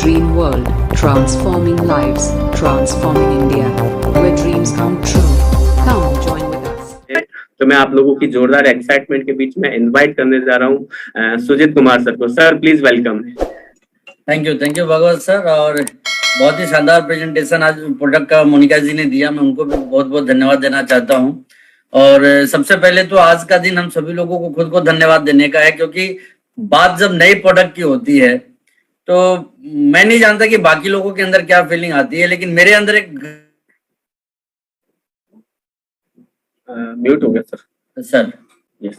Dream World, transforming lives, transforming India, where dreams come true. Come join with us. तो मैं आप लोगों की जोरदार एक्साइटमेंट के बीच में इनवाइट करने जा रहा हूँ सुजीत कुमार सर को। Sir please welcome. Thank you Bhagwat sir. और बहुत ही शानदार प्रेजेंटेशन आज प्रोडक्ट का मोनिका जी ने दिया, मैं उनको भी बहुत बहुत धन्यवाद देना चाहता हूँ। और सबसे पहले तो आज का दिन हम सभी लोगों को खुद को धन्यवाद देने का है, क्योंकि बात जब नई प्रोडक्ट की होती है तो मैं नहीं जानता कि बाकी लोगों के अंदर क्या फीलिंग आती है, लेकिन मेरे अंदर एक म्यूट हो गया सर। यस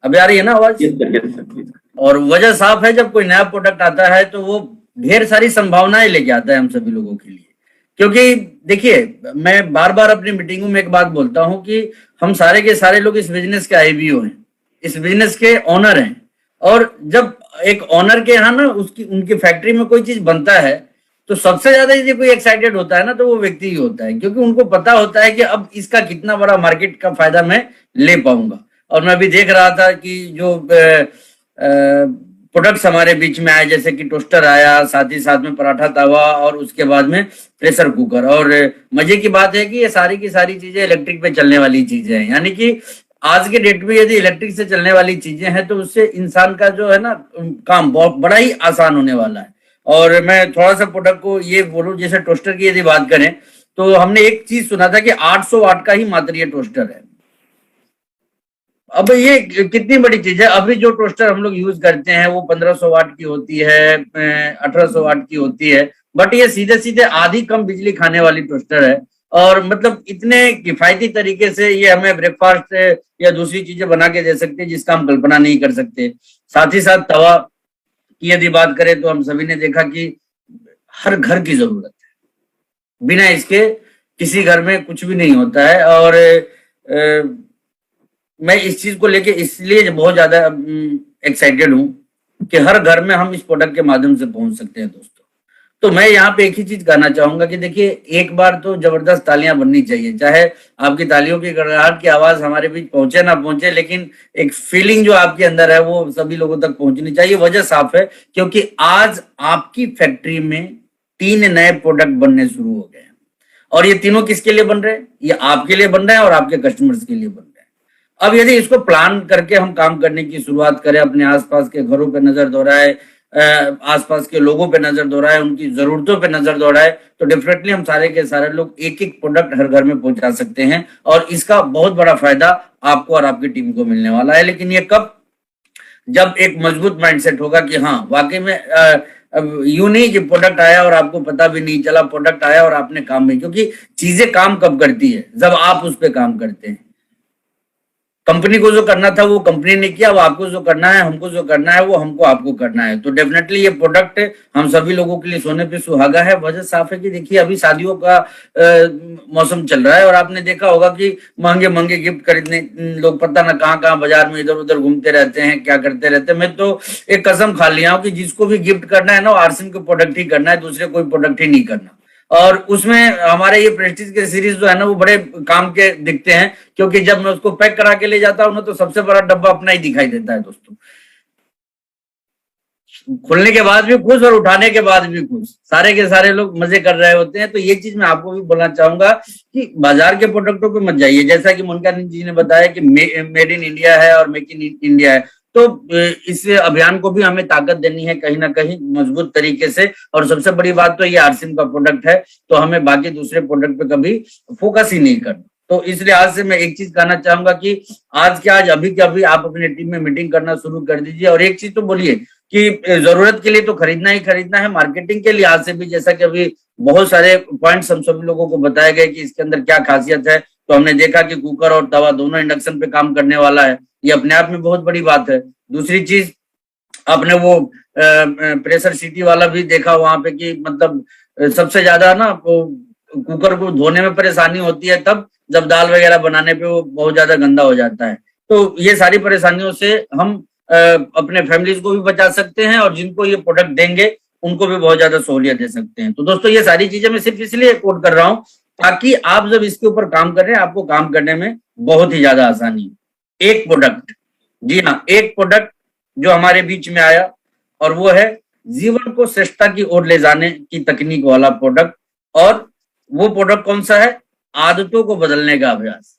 अभी आ रही है ना आवाज? Yes sir. और वजह साफ है, जब कोई नया प्रोडक्ट आता है तो वो ढेर सारी संभावनाएं लेके आता है हम सभी लोगों के लिए। क्योंकि देखिए, मैं बार बार अपनी मीटिंगों में एक बात बोलता हूं कि हम सारे के सारे लोग इस बिजनेस के आईबीओ हैं, इस बिजनेस के ओनर हैं। और जब एक ओनर के यहाँ ना उनकी फैक्ट्री में कोई चीज बनता है तो सबसे ज्यादा यदि कोई एक्साइटेड होता है ना तो वो व्यक्ति ही होता है, क्योंकि उनको पता होता है कि अब इसका कितना बड़ा मार्केट का फायदा मैं ले पाऊंगा। और मैं अभी देख रहा था कि जो प्रोडक्ट्स हमारे बीच में आए, जैसे कि टोस्टर आया, साथ ही साथ में पराठा तवा, और उसके बाद में प्रेशर कुकर। और मजे की बात है कि ये सारी की सारी चीजें इलेक्ट्रिक पे चलने वाली चीजें हैं, यानी कि आज के डेट में यदि इलेक्ट्रिक से चलने वाली चीजें हैं तो उससे इंसान का जो है ना काम बहुत बड़ा ही आसान होने वाला है। और मैं थोड़ा सा प्रोडक्ट को ये बोलूं, जैसे टोस्टर की यदि बात करें तो हमने एक चीज सुना था कि 800 वाट का ही मात्र ये टोस्टर है। अब ये कितनी बड़ी चीज है। अभी जो टोस्टर हम लोग यूज करते हैं वो 1500 वाट की होती है, 1800 वाट की होती है, बट ये सीधे सीधे आधी कम बिजली खाने वाली टोस्टर है। और मतलब इतने किफायती तरीके से ये हमें ब्रेकफास्ट या दूसरी चीजें बना के दे सकते हैं जिसका हम कल्पना नहीं कर सकते। साथ ही साथ तवा की यदि बात करें तो हम सभी ने देखा कि हर घर की जरूरत है, बिना इसके किसी घर में कुछ भी नहीं होता है। और मैं इस चीज को लेके इसलिए बहुत ज्यादा एक्साइटेड हूं कि हर घर में हम इस प्रोडक्ट के माध्यम से पहुंच सकते हैं दोस्तों। तो मैं यहाँ पे एक ही चीज कहना चाहूंगा कि देखिए, एक बार तो जबरदस्त तालियां बननी चाहिए, चाहे आपकी तालियों की गड़गड़ाहट की आवाज हमारे बीच पहुंचे ना पहुंचे, लेकिन एक फीलिंग जो आपके अंदर है वो सभी लोगों तक पहुंचनी चाहिए। वजह साफ है, क्योंकि आज आपकी फैक्ट्री में 3 नए प्रोडक्ट बनने शुरू हो गए हैं। और ये तीनों किसके लिए बन रहे हैं? ये आपके लिए बन रहे हैं और आपके कस्टमर्स के लिए बन रहे हैं। अब यदि इसको प्लान करके हम काम करने की शुरुआत करें, अपने आसपास के घरों पे नजर दौड़ाए, आसपास के लोगों पे नजर दौड़ाए, उनकी जरूरतों पे नजर दौड़ाए, तो डेफिनेटली हम सारे के सारे लोग एक एक प्रोडक्ट हर घर में पहुंचा सकते हैं। और इसका बहुत बड़ा फायदा आपको और आपकी टीम को मिलने वाला है। लेकिन ये कब? जब एक मजबूत माइंडसेट होगा कि हाँ वाकई में यूं नहीं कि प्रोडक्ट आया और आपको पता भी नहीं चला, प्रोडक्ट आया और आपने काम नहीं। क्योंकि चीजें काम कब करती है? जब आप उस पर काम करते हैं। कंपनी को जो करना था वो कंपनी ने किया, वो आपको जो करना है, हमको जो करना है वो हमको आपको करना है। तो डेफिनेटली ये प्रोडक्ट हम सभी लोगों के लिए सोने पे सुहागा है। वजह साफ है कि देखिए, अभी शादियों का मौसम चल रहा है और आपने देखा होगा कि महंगे महंगे गिफ्ट खरीदने लोग पता ना कहाँ कहाँ बाजार में इधर उधर घूमते रहते हैं, क्या करते रहते हैं। मैं तो एक कसम खा लिया हूँ कि जिसको भी गिफ्ट करना है ना, आरसीएम के प्रोडक्ट ही करना है, दूसरे कोई प्रोडक्ट ही नहीं करना। और उसमें हमारे ये प्रेस्टीज के सीरीज जो है ना वो बड़े काम के दिखते हैं, क्योंकि जब मैं उसको पैक करा के ले जाता हूँ ना तो सबसे बड़ा डब्बा अपना ही दिखाई देता है दोस्तों। खुलने के बाद भी खुश और उठाने के बाद भी खुश, सारे के सारे लोग मजे कर रहे होते हैं। तो ये चीज मैं आपको भी बोलना चाहूंगा कि बाजार के प्रोडक्टों पे मत जाइए। जैसा कि मोनिका जी ने बताया कि मेड इन इंडिया है और मेक इन इंडिया है, तो इस अभियान को भी हमें ताकत देनी है कहीं ना कहीं मजबूत तरीके से। और सबसे बड़ी बात तो ये आरसीएम का प्रोडक्ट है, तो हमें बाकी दूसरे प्रोडक्ट पे कभी फोकस ही नहीं करना। तो इसलिए आज से मैं एक चीज कहना चाहूंगा कि आज के आज अभी के अभी आप अपने टीम में मीटिंग करना शुरू कर दीजिए। और एक चीज तो बोलिए कि जरूरत के लिए तो खरीदना ही खरीदना है, मार्केटिंग के लिहाज से भी जैसा कि अभी बहुत सारे पॉइंट्स हम सभी लोगों को बताए गए कि इसके अंदर क्या खासियत है। तो हमने देखा कि कुकर और तवा दोनों इंडक्शन पे काम करने वाला है, ये अपने आप में बहुत बड़ी बात है। दूसरी चीज, आपने वो प्रेशर सीटी वाला भी देखा वहां पे कि मतलब सबसे ज्यादा ना कुकर को धोने में परेशानी होती है तब जब दाल वगैरह बनाने पे वो बहुत ज्यादा गंदा हो जाता है। तो ये सारी परेशानियों से हम अपने फैमिलीज को भी बचा सकते हैं और जिनको ये प्रोडक्ट देंगे उनको भी बहुत ज्यादा सहूलियत दे सकते हैं। तो दोस्तों, ये सारी चीजें मैं सिर्फ इसलिए कोट कर रहा हूं ताकि आप जब इसके ऊपर काम कर रहे हैं आपको काम करने में बहुत ही ज्यादा आसानी है। एक प्रोडक्ट, जी हाँ, एक प्रोडक्ट जो हमारे बीच में आया और वो है जीवन को श्रेष्ठता की ओर ले जाने की तकनीक वाला प्रोडक्ट। और वो प्रोडक्ट कौन सा है? आदतों को बदलने का अभ्यास।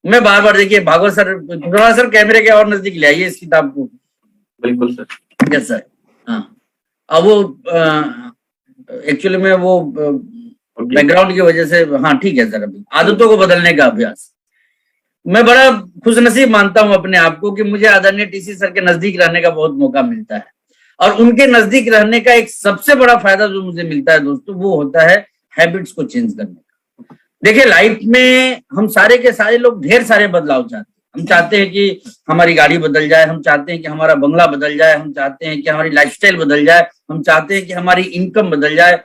मैं बार बार, देखिए भागवत सर, थोड़ा सर कैमरे के और नजदीक ले आइए इस किताब को। बिल्कुल सर। Yes sir. हाँ, अब वो एक्चुअली में वो बैकग्राउंड की वजह से, हाँ ठीक है सर। अभी आदतों को बदलने का अभ्यास। मैं बड़ा खुशनसीब मानता हूं अपने आप को कि मुझे आदरणीय टीसी सर के नजदीक रहने का बहुत मौका मिलता है। और उनके नजदीक रहने का एक सबसे बड़ा फायदा जो मुझे मिलता है दोस्तों, वो होता है हैबिट्स को चेंज करने का। देखिए लाइफ में हम सारे के सारे लोग ढेर सारे बदलाव चाहते हैं। हम चाहते हैं कि हमारी गाड़ी बदल जाए, हम चाहते हैं कि हमारा बंगला बदल जाए, हम चाहते हैं कि हमारी लाइफस्टाइल बदल जाए, हम चाहते हैं कि हमारी इनकम बदल जाए,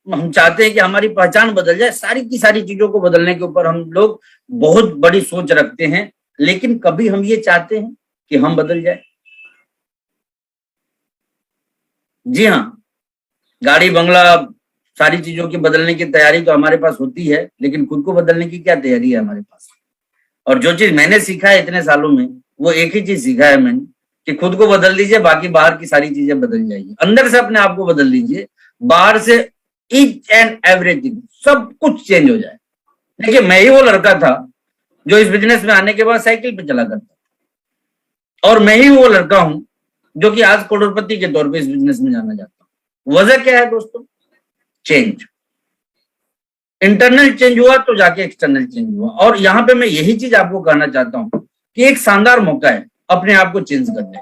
हम चाहते हैं कि हमारी पहचान बदल जाए। सारी की सारी चीजों को बदलने के ऊपर हम लोग बहुत बड़ी सोच रखते हैं। लेकिन कभी हम ये चाहते हैं कि हम बदल जाए? जी हाँ, गाड़ी बंगला सारी चीजों की बदलने की तैयारी तो हमारे पास होती है, लेकिन खुद को बदलने की क्या तैयारी है हमारे पास? और जो चीज मैंने सीखा है इतने सालों में, वो एक ही चीज सीखा है मैंने, कि खुद को बदल दीजिए, बाकी बाहर की सारी चीजें बदल जाएगी। अंदर से अपने आप को बदल लीजिए, बाहर से ईच एंड एवरीथिंग सब कुछ चेंज हो जाए। देखिए मैं ही वो लड़का था जो इस बिजनेस में आने के बाद साइकिल पे चला करता, और मैं ही वो लड़का हूं जो कि आज करोड़पति के तौर पे इस बिजनेस में जाना चाहता हूं। वजह क्या है दोस्तों? चेंज। इंटरनल चेंज हुआ तो जाके एक्सटर्नल चेंज हुआ। और यहाँ पे मैं यही चीज आपको कहना चाहता हूं कि एक शानदार मौका है अपने आप को चेंज करने।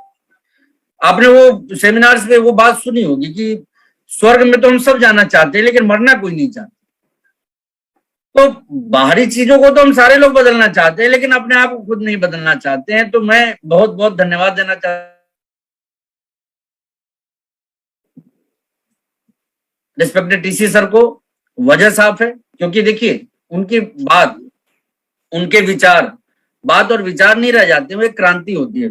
आपने वो सेमिनार्स में वो बात सुनी होगी कि स्वर्ग में तो हम सब जाना चाहते हैं, लेकिन मरना कोई नहीं चाहता। तो बाहरी चीजों को तो हम सारे लोग बदलना चाहते हैं, लेकिन अपने आप को खुद नहीं बदलना चाहते हैं। तो मैं बहुत बहुत धन्यवाद देना चाहता रिस्पेक्टेड टीसी सर को। वजह साफ है, क्योंकि देखिए उनकी बात, उनके विचार, बात और विचार नहीं रह जाते, वो एक क्रांति होती है।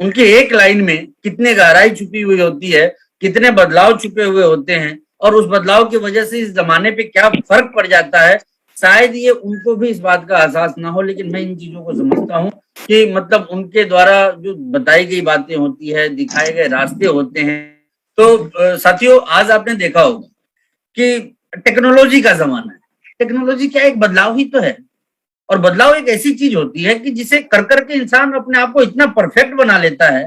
उनकी एक लाइन में कितने गहराई छुपी हुई होती है, कितने बदलाव छुपे हुए होते हैं, और उस बदलाव की वजह से इस जमाने पे क्या फर्क पड़ जाता है, शायद ये उनको भी इस बात का एहसास ना हो। लेकिन मैं इन चीजों को समझता हूँ कि मतलब उनके द्वारा जो बताई गई बातें होती है, दिखाए गए रास्ते होते हैं। तो साथियों, आज आपने देखा होगा कि टेक्नोलॉजी का जमाना है। टेक्नोलॉजी क्या एक बदलाव ही तो है, और बदलाव एक ऐसी चीज होती है कि जिसे कर करके इंसान अपने आप को इतना परफेक्ट बना लेता है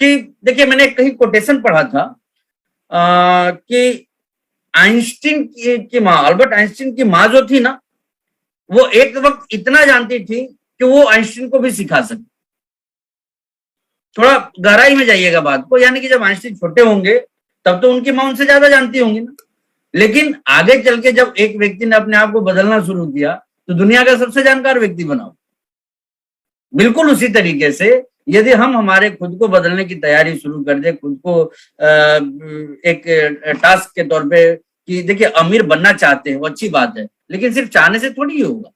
कि देखिए मैंने कहीं कोटेशन पढ़ा था कि आइंस्टीन की माँ, अल्बर्ट आइंस्टीन की माँ जो थी ना, वो एक वक्त इतना जानती थी कि वो आइंस्टीन को भी सिखा सकती। थोड़ा गहराई में जाइएगा बात को, यानी कि जब आइंस्टीन छोटे होंगे तब तो उनकी माँ उनसे ज्यादा जानती होंगी ना, लेकिन आगे चल के जब एक व्यक्ति ने अपने आप को बदलना शुरू किया तो दुनिया का सबसे जानकार व्यक्ति बना। बिल्कुल उसी तरीके से यदि हम हमारे खुद को बदलने की तैयारी शुरू कर दे, खुद को एक टास्क के तौर पे कि देखिए अमीर बनना चाहते हैं, वो अच्छी बात है, लेकिन सिर्फ चाहने से थोड़ी होगा।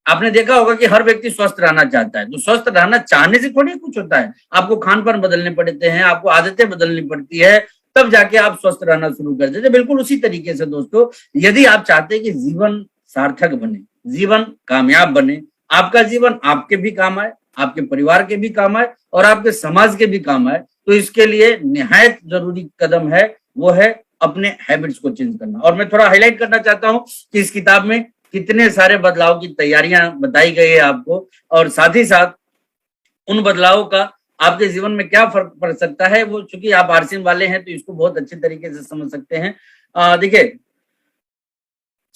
आपने देखा होगा कि हर व्यक्ति स्वस्थ रहना चाहता है, तो स्वस्थ रहना चाहने से थोड़ी कुछ होता है। आपको खान पान बदलने पड़ते हैं, आपको आदतें बदलनी पड़ती है, तब जाके आप स्वस्थ रहना शुरू कर देते। बिल्कुल उसी तरीके से दोस्तों, यदि आप चाहते हैं कि जीवन सार्थक बने, जीवन कामयाब बने, आपका जीवन आपके भी काम आए, आपके परिवार के भी काम आए और आपके समाज के भी काम आए, तो इसके लिए निहायत जरूरी कदम है, वो है अपने हैबिट्स को चेंज करना। और मैं थोड़ा हाईलाइट करना चाहता हूं कि इस किताब में कितने सारे बदलाव की तैयारियां बताई गई है आपको, और साथ ही साथ उन बदलावों का आपके जीवन में क्या फर्क पड़ सकता है, वो चूंकि आप आरसीएम वाले हैं तो इसको बहुत अच्छे तरीके से समझ सकते हैं। देखिए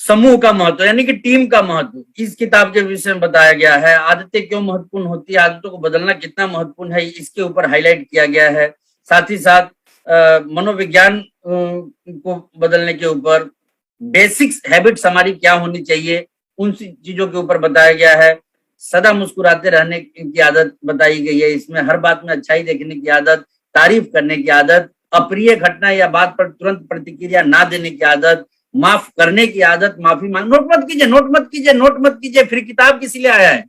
समूह का महत्व, यानी कि टीम का महत्व इस किताब के विषय में बताया गया है। आदतें क्यों महत्वपूर्ण होती है, आदतों को बदलना कितना महत्वपूर्ण है, इसके ऊपर हाईलाइट किया गया है। साथ ही साथ मनोविज्ञान को बदलने के ऊपर, बेसिक्स हैबिट्स हमारी क्या होनी चाहिए, उन चीजों के ऊपर बताया गया है। सदा मुस्कुराते रहने की आदत बताई गई है, इसमें हर बात में अच्छाई देखने की आदत, तारीफ करने की आदत, अप्रिय घटना या बात पर तुरंत प्रतिक्रिया ना देने की आदत, माफ करने की आदत, माफी मांग, नोट मत कीजिए, नोट मत कीजिए, नोट मत कीजिए। फिर किताब किस लिए आया है?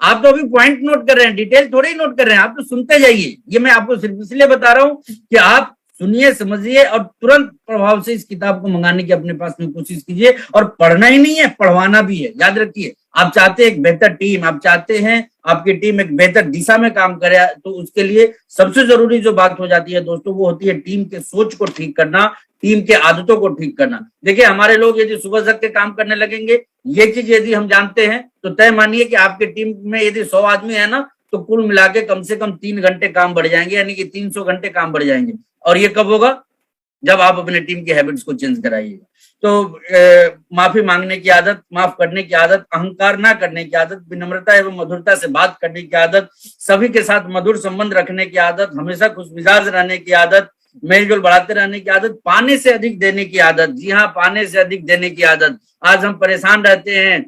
आप तो अभी पॉइंट नोट कर रहे हैं, डिटेल थोड़े ही नोट कर रहे हैं, आप तो सुनते जाइए। ये मैं आपको सिर्फ इसलिए बता रहा हूं कि आप सुनिए, समझिए और तुरंत प्रभाव से इस किताब को मंगाने की अपने पास में कोशिश कीजिए। और पढ़ना ही नहीं है, पढ़वाना भी है। याद रखिए, आप चाहते हैं एक बेहतर टीम, आप चाहते हैं आपकी टीम एक बेहतर दिशा में काम करे, तो उसके लिए सबसे जरूरी जो बात हो जाती है दोस्तों वो होती है टीम के सोच को ठीक करना, टीम के आदतों को ठीक करना। देखिए हमारे लोग यदि सुबह जग के काम करने लगेंगे, ये चीज यदि हम जानते हैं, तो तय मानिए कि आपकी टीम में यदि 100 आदमी है ना, तो कुल मिला के कम से कम 3 घंटे काम बढ़ जाएंगे, यानी कि 300 घंटे काम बढ़ जाएंगे। और ये कब होगा? जब आप अपने टीम की हैबिट्स को चेंज कराइएगा। तो माफी मांगने की आदत, माफ करने की आदत, अहंकार ना करने की आदत, विनम्रता एवं मधुरता से बात करने की आदत, सभी के साथ मधुर संबंध रखने की आदत, हमेशा खुश मिजाज रहने की आदत, मेलजोल बढ़ाते रहने की आदत, पाने से अधिक देने की आदत। जी हाँ, पाने से अधिक देने की आदत। आज हम परेशान रहते हैं,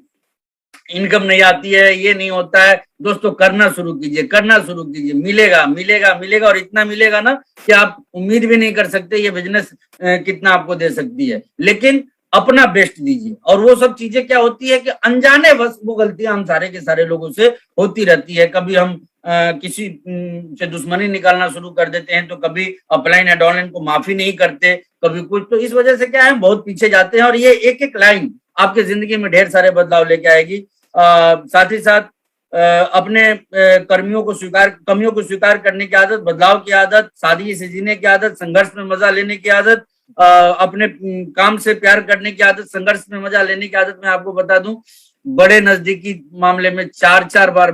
इनकम नहीं आती है, ये नहीं होता है, दोस्तों करना शुरू कीजिए, करना शुरू कीजिए, मिलेगा मिलेगा मिलेगा, और इतना मिलेगा ना कि आप उम्मीद भी नहीं कर सकते ये बिजनेस कितना आपको दे सकती है। लेकिन अपना बेस्ट दीजिए। और वो सब चीजें क्या होती है कि अनजाने बस वो गलतियां हम सारे के सारे लोगों से होती रहती है। कभी हम किसी से दुश्मनी निकालना शुरू कर देते हैं, तो कभी अपलाइन या डाउनलाइन को माफी नहीं करते, कभी कुछ, तो इस वजह से क्या है, बहुत पीछे जाते हैं। और ये एक एक लाइन आपके जिंदगी में ढेर सारे बदलाव लेके आएगी। साथ ही साथ अपने कमियों को स्वीकार करने की आदत, बदलाव की आदत, सादगी से जीने की आदत, संघर्ष में मजा लेने की आदत, अपने काम से प्यार करने की आदत, संघर्ष में मजा लेने की आदत। मैं आपको बता दूं, बड़े नजदीकी मामले में 4 बार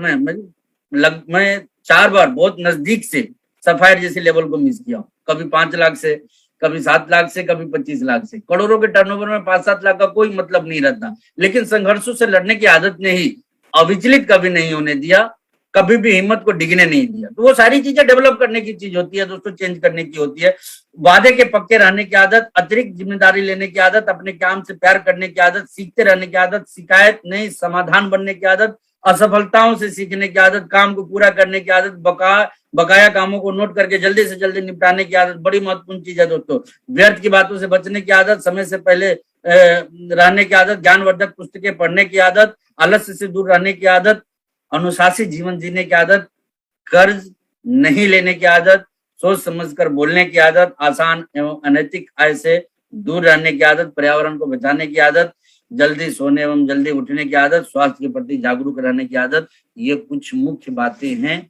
मैं 4 बार बहुत नजदीक से सफायर जैसे लेवल को मिस किया हूं। कभी 5 लाख से, कभी 7 लाख से, कभी 25 लाख से। करोड़ों के टर्नओवर में 5-7 लाख का कोई मतलब नहीं रहता, लेकिन संघर्षों से लड़ने की आदत ने ही अविचलित कभी नहीं होने दिया, कभी भी हिम्मत को डिगने नहीं दिया। तो वो सारी चीजें डेवलप करने की चीज होती है दोस्तों, चेंज करने की होती है। वादे के पक्के रहने की आदत, अतिरिक्त जिम्मेदारी लेने की आदत, अपने काम से प्यार करने की आदत, सीखते रहने की आदत, शिकायत नहीं समाधान बनने की आदत, असफलताओं से सीखने की आदत, काम को पूरा करने की आदत, बकाया कामों को नोट करके जल्दी से जल्दी निपटाने की आदत, बड़ी महत्वपूर्ण चीज है दोस्तों। व्यर्थ की बातों से बचने की आदत, समय से पहले रहने की आदत, ज्ञानवर्धक पुस्तकें पढ़ने की आदत, आलस्य से दूर रहने की आदत, अनुशासित जीवन जीने की आदत, कर्ज नहीं लेने की आदत, सोच समझकर बोलने की आदत, आसान एवं अनैतिक आय से दूर रहने की आदत, पर्यावरण को बचाने की आदत, जल्दी सोने एवं जल्दी उठने की आदत, स्वास्थ्य के प्रति जागरूक रहने की आदत। ये कुछ मुख्य बातें हैं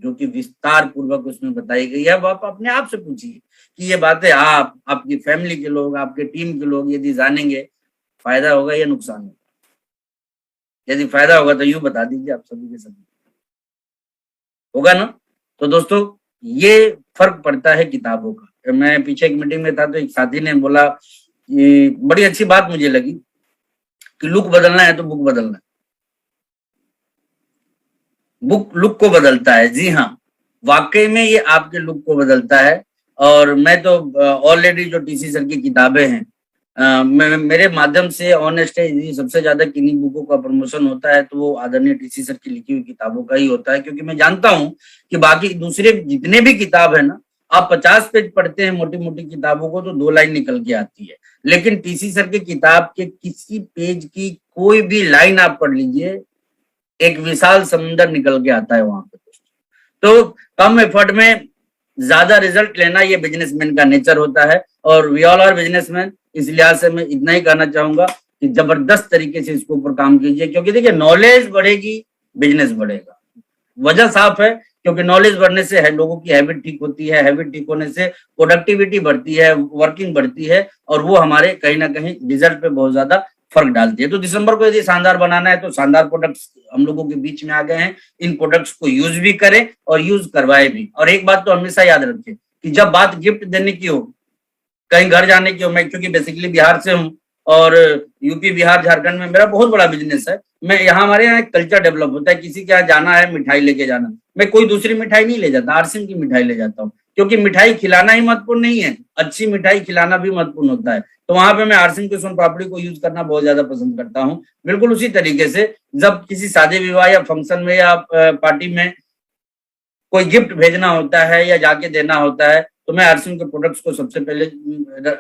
जो कि विस्तार पूर्वक उसमें बताई गई है। आप अपने आप से पूछिए कि ये बातें आप, आपकी फैमिली के लोग, आपके टीम के लोग यदि जानेंगे, फायदा होगा या नुकसान होगा? यदि फायदा होगा तो यूं बता दीजिए आप सभी के सभी, होगा ना? तो दोस्तों ये फर्क पड़ता है किताबों का। मैं पीछे एक मीटिंग में था, तो एक साथी ने बोला, ये बड़ी अच्छी बात मुझे लगी कि लुक बदलना है तो बुक बदलना है। बुक लुक को बदलता है। जी हाँ, वाकई में ये आपके लुक को बदलता है। और मैं तो ऑलरेडी जो टीसी सर की किताबें हैं, मेरे माध्यम से ऑनेस्ट है, सबसे ज्यादा किन्हीं बुकों का प्रमोशन होता है तो वो आदरणीय टीसी सर की लिखी हुई किताबों का ही होता है। क्योंकि मैं जानता हूं कि बाकी दूसरे जितने भी किताब है ना, आप 50 पेज पढ़ते हैं मोटी मोटी किताबों को तो 2 लाइन निकल के आती है, लेकिन टीसी सर की किताब के किसी पेज की कोई भी लाइन आप पढ़ लीजिए, एक विशाल समुद्र निकल के आता है वहां पे। तो कम एफर्ट में ज्यादा रिजल्ट लेना ये बिजनेसमैन का नेचर होता है। और वी ऑल आर बिजनेसमैन, इस लिहाज से मैं इतना ही कहना चाहूंगा कि जबरदस्त तरीके से इसके ऊपर काम कीजिए। क्योंकि देखिए, नॉलेज बढ़ेगी, बिजनेस बढ़ेगा। वजह साफ है, क्योंकि नॉलेज बढ़ने से है लोगों की हैबिट ठीक होती है, हैबिट ठीक होने से प्रोडक्टिविटी बढ़ती है, वर्किंग बढ़ती है, और वो हमारे कहीं ना कहीं रिजल्ट पे बहुत ज्यादा फर्क डालती है। तो दिसंबर को यदि शानदार बनाना है तो शानदार प्रोडक्ट्स हम लोगों के बीच में आ गए हैं। इन प्रोडक्ट्स को यूज भी करें और यूज करवाए भी। और एक बात तो हमेशा याद रखें कि जब बात गिफ्ट देने की हो, कहीं घर जाने की हो, मैं क्योंकि बेसिकली बिहार से हूँ और यूपी, बिहार, झारखंड में मेरा बहुत बड़ा बिजनेस है। मैं यहाँ, हमारे यहाँ एक कल्चर डेवलप होता है, किसी के यहाँ जाना है मिठाई लेके जाना, मैं कोई दूसरी मिठाई नहीं ले जाता, आरसीएम की मिठाई ले जाता हूँ। क्योंकि मिठाई खिलाना ही महत्वपूर्ण नहीं है, अच्छी मिठाई खिलाना भी महत्वपूर्ण होता है। तो वहां पे मैं आरसीएम के सोन पापड़ी को यूज करना बहुत ज्यादा पसंद करता हूँ। बिल्कुल उसी तरीके से जब किसी शादी विवाह या फंक्शन में या पार्टी में कोई गिफ्ट भेजना होता है या जाके देना होता है, तो मैं आरसीएम के प्रोडक्ट्स को सबसे पहले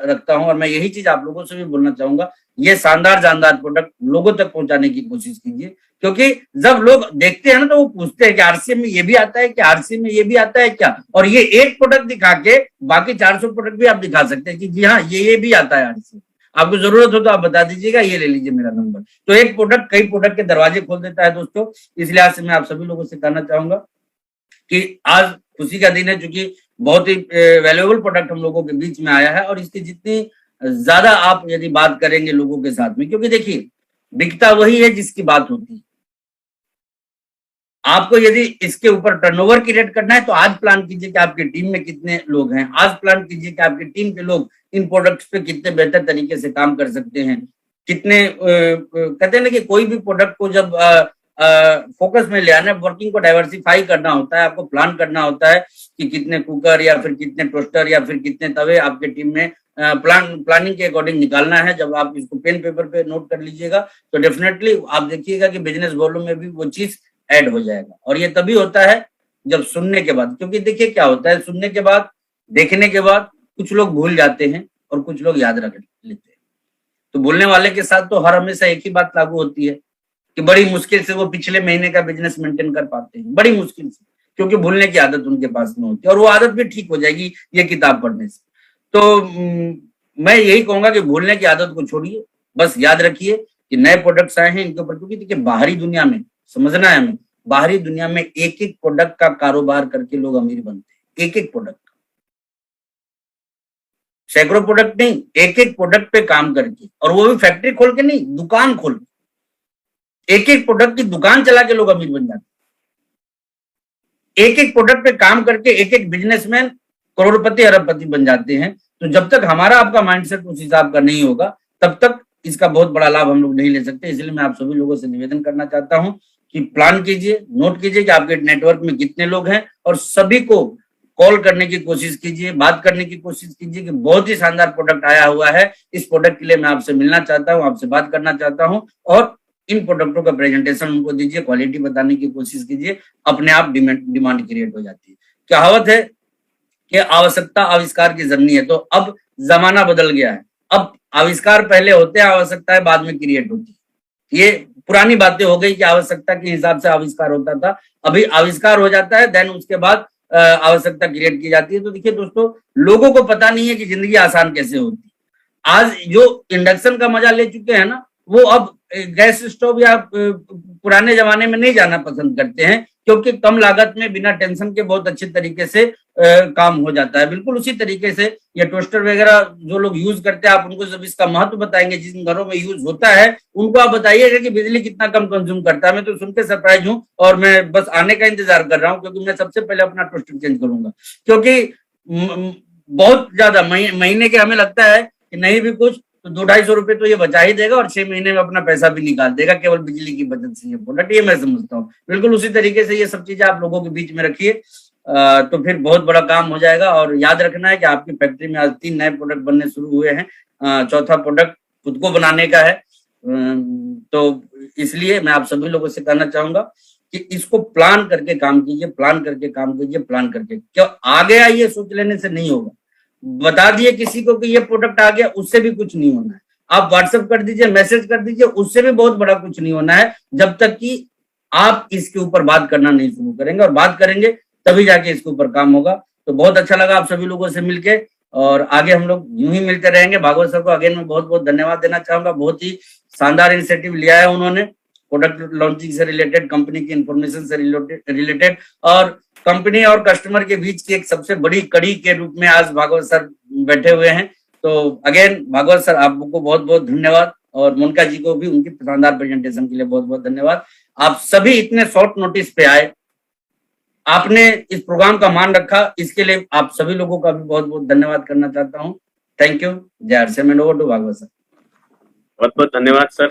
रखता हूं। और मैं यही चीज आप लोगों से भी बोलना चाहूंगा, ये शानदार प्रोडक्ट लोगों तक पहुंचाने की कोशिश कीजिए। क्योंकि जब लोग देखते हैं ना, तो वो पूछते हैं कि आरसीएम में ये भी आता है क्या, आरसीएम में ये भी आता है क्या। और ये एक प्रोडक्ट दिखा के बाकी 400 प्रोडक्ट भी आप दिखा सकते हैं कि जी हाँ, ये भी आता है आरसीएम। आपको जरूरत हो तो आप बता दीजिएगा, ये ले लीजिए मेरा नंबर। तो एक प्रोडक्ट कई प्रोडक्ट के दरवाजे खोल देता है दोस्तों। इस लिहाज से मैं आप सभी लोगों से कहना चाहूंगा कि आज खुशी का दिन है, क्योंकि बहुत ही वैल्यूएबल प्रोडक्ट हम लोगों के बीच में आया है। और इसकी जितनी ज्यादा आप यदि बात करेंगे लोगों के साथ में, क्योंकि देखिए बिकता वही है जिसकी बात होती है। आपको यदि इसके ऊपर टर्नओवर क्रिएट करना है तो आज प्लान कीजिए कि आपकी टीम में कितने लोग हैं। आज प्लान कीजिए कि आपकी टीम के लोग इन प्रोडक्ट्स पे कितने बेहतर तरीके से काम कर सकते हैं। कितने कहते हैं ना कि कोई भी प्रोडक्ट को जब फोकस में ले आना, वर्किंग को डाइवर्सिफाई करना होता है, आपको प्लान करना होता है कि कितने कुकर या फिर कितने टोस्टर या फिर कितने तवे आपके टीम में प्लानिंग के अकॉर्डिंग निकालना है। जब आप इसको पेन पेपर पे नोट कर लीजिएगा तो डेफिनेटली आप देखिएगा कि बिजनेस वॉल्यूम में भी वो चीज ऐड हो जाएगा। और ये तभी होता है जब सुनने के बाद, क्योंकि देखिए क्या होता है, सुनने के बाद, देखने के बाद कुछ लोग भूल जाते हैं और कुछ लोग याद रख लेते हैं। तो बोलने वाले के साथ तो हर हमेशा एक ही बात लागू होती है कि बड़ी मुश्किल से वो पिछले महीने का बिजनेस मेंटेन कर पाते हैं, बड़ी मुश्किल से, क्योंकि भूलने की आदत उनके पास में होती है। और वो आदत भी ठीक हो जाएगी ये किताब पढ़ने से। तो मैं यही कहूंगा कि भूलने की आदत को छोड़िए, बस याद रखिए कि नए प्रोडक्ट्स आए हैं इनके ऊपर, क्योंकि देखिए बाहरी दुनिया में समझना है हमें, बाहरी दुनिया में एक एक प्रोडक्ट का कारोबार करके लोग अमीर बनते हैं। एक एक प्रोडक्ट, सैकड़ों प्रोडक्ट नहीं, एक एक प्रोडक्ट पे काम करके, और वो भी फैक्ट्री खोल के नहीं, दुकान खोल के, एक एक प्रोडक्ट की दुकान चला के लोग अमीर बन जाते हैं। एक एक प्रोडक्ट पे काम करके एक एक बिजनेसमैन करोड़पति अरबपति बन जाते हैं। तो जब तक हमारा आपका माइंडसेट उस हिसाब का नहीं होगा तब तक इसका बहुत बड़ा लाभ हम लोग नहीं ले सकते। इसलिए मैं आप सभी लोगों से निवेदन करना चाहता हूं कि प्लान कीजिए, नोट कीजिए कि आपके नेटवर्क में कितने लोग हैं और सभी को कॉल करने की कोशिश कीजिए, बात करने की कोशिश कीजिए कि बहुत ही शानदार प्रोडक्ट आया हुआ है, इस प्रोडक्ट के लिए मैं आपसे मिलना चाहता हूं, आपसे बात करना चाहता हूं। और इन प्रोडक्टों का प्रेजेंटेशन उनको दीजिए, क्वालिटी बताने की कोशिश कीजिए, अपने आप डिमांड क्रिएट हो जाती है। कहावत है कि आवश्यकता आविष्कार की जननी है। तो अब जमाना बदल गया है, अब आविष्कार पहले होते हैं, आवश्यकताएं बाद में क्रिएट होती है। ये पुरानी बातें हो गई कि आवश्यकता के हिसाब से आविष्कार होता था, अभी आविष्कार हो जाता है, देन उसके बाद आवश्यकता क्रिएट की जाती है। तो देखिए दोस्तों, लोगों को पता नहीं है कि जिंदगी आसान कैसे होती है। आज जो इंडक्शन का मजा ले चुके हैं ना, वो अब गैस स्टोव या पुराने जमाने में नहीं जाना पसंद करते हैं, क्योंकि कम लागत में बिना टेंशन के बहुत अच्छे तरीके से काम हो जाता है। बिल्कुल उसी तरीके से ये टोस्टर वगैरह जो लोग यूज करते हैं, आप उनको जब इसका महत्व बताएंगे, जिन घरों में यूज होता है उनको आप बताइएगा कि बिजली कितना कम कंज्यूम करता है। मैं तो सुन के सरप्राइज हूँ और मैं बस आने का इंतजार कर रहा हूँ, क्योंकि मैं सबसे पहले अपना टोस्टर चेंज करूंगा। क्योंकि बहुत ज्यादा महीने के हमें लगता है कि नहीं भी कुछ तो 200-250 रुपए तो ये बचा ही देगा और 6 महीने में अपना पैसा भी निकाल देगा, केवल बिजली की बचत से। ये प्रोडक्ट, ये मैं समझता हूँ। बिल्कुल उसी तरीके से ये सब चीजें आप लोगों के बीच में रखिए, तो फिर बहुत बड़ा काम हो जाएगा। और याद रखना है कि आपकी फैक्ट्री में आज 3 नए प्रोडक्ट बनने शुरू हुए हैं, चौथा प्रोडक्ट खुद को बनाने का है। तो इसलिए मैं आप सभी लोगों से कहना चाहूंगा कि इसको प्लान करके काम कीजिए, प्लान करके काम कीजिए, प्लान करके। क्यों आ गया ये सोच लेने से नहीं होगा। बता दिए किसी को कि ये प्रोडक्ट आ गया, उससे भी कुछ नहीं होना है। आप व्हाट्सएप कर दीजिए, मैसेज कर दीजिए, उससे भी बहुत बड़ा कुछ नहीं होना है, जब तक कि आप इसके ऊपर बात करना नहीं शुरू करेंगे। और बात करेंगे तभी जाके इसके ऊपर काम होगा। तो बहुत अच्छा लगा आप सभी लोगों से मिलके, और आगे हम लोग यूं ही मिलते रहेंगे। भागवत सर को अगेन मैं बहुत बहुत धन्यवाद देना चाहूंगा। बहुत ही शानदार इनिशिएटिव लिया है उन्होंने, प्रोडक्ट लॉन्चिंग से रिलेटेड, कंपनी की इंफॉर्मेशन से रिलेटेड और कंपनी और कस्टमर के बीच की एक सबसे बड़ी कड़ी के रूप में आज भागवत सर बैठे हुए हैं। तो अगेन भागवत सर आपको बहुत बहुत धन्यवाद, और मोनिका जी को भी उनकी शानदार प्रेजेंटेशन के लिए बहुत बहुत धन्यवाद। आप सभी इतने शॉर्ट नोटिस पे आए, आपने इस प्रोग्राम का मान रखा, इसके लिए आप सभी लोगों का भी बहुत बहुत धन्यवाद करना चाहता हूँ। Thank you. जय हर से ओवर टू भागवत सर। बहुत बहुत धन्यवाद सर।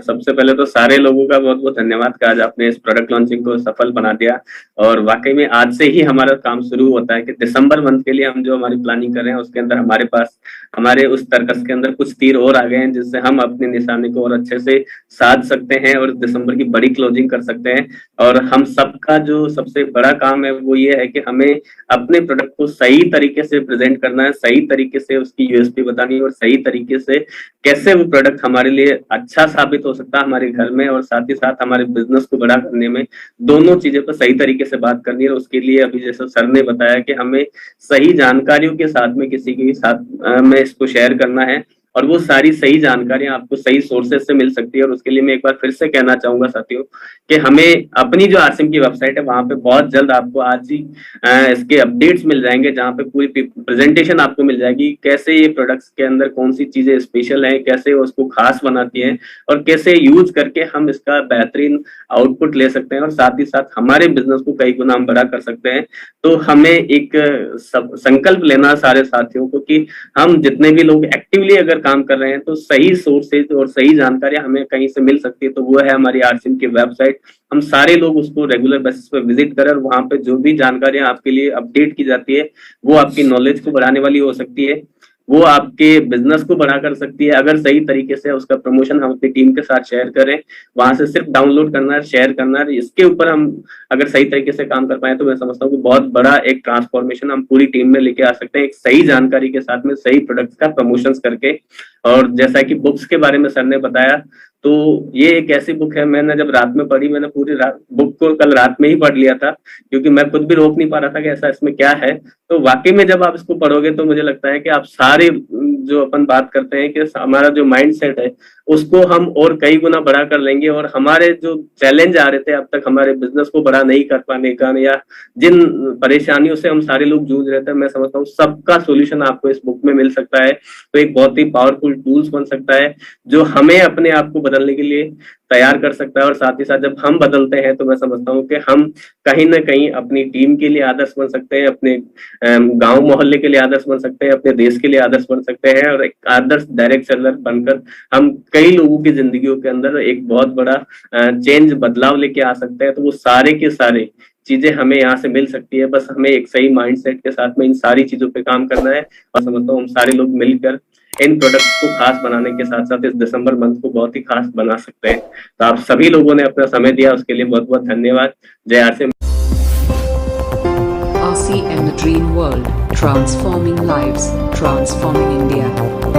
सबसे पहले तो सारे लोगों का बहुत बहुत धन्यवाद कि आज आपने इस प्रोडक्ट लॉन्चिंग को सफल बना दिया। और वाकई में आज से ही हमारा काम शुरू होता है कि दिसंबर मंथ के लिए हम जो हमारी प्लानिंग कर रहे हैं उसके अंदर हमारे पास हमारे उस तर्कस के अंदर कुछ तीर और आ गए हैं, जिससे हम अपने निशाने को और अच्छे से साध सकते हैं और दिसंबर की बड़ी क्लोजिंग कर सकते हैं। और हम सबका जो सबसे बड़ा काम है वो ये है कि हमें अपने प्रोडक्ट को सही तरीके से प्रेजेंट करना है, सही तरीके से उसकी यूएसपी बतानी है और सही तरीके से कैसे वो प्रोडक्ट हमारे लिए अच्छा साबित हो सकता है हमारे घर में और साथ ही साथ हमारे बिजनेस को बड़ा करने में। दोनों चीजों पर सही तरीके से बात करनी है। उसके लिए अभी जैसे सर ने बताया कि हमें सही जानकारियों के साथ में किसी के साथ में इसको शेयर करना है और वो सारी सही जानकारियां आपको सही सोर्सेज से मिल सकती है। और उसके लिए मैं एक बार फिर से कहना चाहूंगा साथियों कि हमें अपनी जो आरसीएम की वेबसाइट है वहां पे बहुत जल्द आपको आज ही इसके अपडेट्स मिल जाएंगे, जहां पे पूरी प्रेजेंटेशन आपको मिल जाएगी कैसे ये प्रोडक्ट्स के अंदर कौन सी चीजें स्पेशल हैं, कैसे उसको खास बनाती हैं और कैसे यूज करके हम इसका बेहतरीन आउटपुट ले सकते हैं और साथ ही साथ हमारे बिजनेस को कई गुना हम बड़ा कर सकते हैं। तो हमें एक संकल्प लेना सारे साथियों को कि हम जितने भी लोग एक्टिवली अगर काम कर रहे हैं तो सही सोर्सेज और सही जानकारी हमें कहीं से मिल सकती है, तो वो है हमारी आरसीएम की वेबसाइट। हम सारे लोग उसको रेगुलर बेसिस पे विजिट करें और वहां पे जो भी जानकारियां आपके लिए अपडेट की जाती है वो आपकी नॉलेज को बढ़ाने वाली हो सकती है, वो आपके बिजनेस को बढ़ा कर सकती है अगर सही तरीके से उसका प्रमोशन हम अपनी टीम के साथ शेयर करें। वहां से सिर्फ डाउनलोड करना है, शेयर करना है, इसके ऊपर हम अगर सही तरीके से काम कर पाए तो मैं समझता हूँ कि बहुत बड़ा एक ट्रांसफॉर्मेशन हम पूरी टीम में लेके आ सकते हैं, एक सही जानकारी के साथ में सही प्रोडक्ट्स का प्रमोशन करके। और जैसा कि बुक्स के बारे में सर ने बताया, तो ये एक ऐसी बुक है, मैंने जब रात में पढ़ी, मैंने पूरी रात बुक को कल रात में ही पढ़ लिया था क्योंकि मैं खुद भी रोक नहीं पा रहा था कि ऐसा इसमें क्या है। तो वाकई में जब आप इसको पढ़ोगे तो मुझे लगता है कि आप सारे जो अपन बात करते हैं कि हमारा जो माइंड सेट है उसको हम और कई गुना बड़ा कर लेंगे और हमारे जो चैलेंज आ रहे थे अब तक हमारे बिजनेस को बड़ा नहीं कर पाने का या जिन परेशानियों से हम सारे लोग जूझ रहे थे, मैं समझता हूँ सबका सोल्यूशन आपको इस बुक में मिल सकता है। तो एक बहुत ही पावरफुल टूल्स बन सकता है जो हमें अपने आप को बदलने के लिए तैयार कर सकता है। और साथ ही साथ जब हम बदलते हैं तो मैं समझता हूँ कि हम कहीं ना कहीं अपनी टीम के लिए आदर्श बन सकते हैं, अपने गांव मोहल्ले के लिए आदर्श बन सकते हैं, अपने देश के लिए आदर्श बन सकते हैं और एक आदर्श डायरेक्ट सेलर बनकर हम कई लोगों की जिंदगियों के अंदर एक बहुत बड़ा चेंज बदलाव लेके आ सकते हैं। तो वो सारे के सारे चीजें हमें यहाँ से मिल सकती है, बस हमें एक सही माइंडसेट के साथ में इन सारी चीजों पे काम करना है। और समझता हूँ हम सारे लोग मिलकर इन प्रोडक्ट्स को खास बनाने के साथ साथ इस दिसंबर मंथ को बहुत ही खास बना सकते हैं। तो आप सभी लोगों ने अपना समय दिया उसके लिए बहुत बहुत धन्यवाद। जय RCM. RCM, the dream world, transforming lives, transforming India.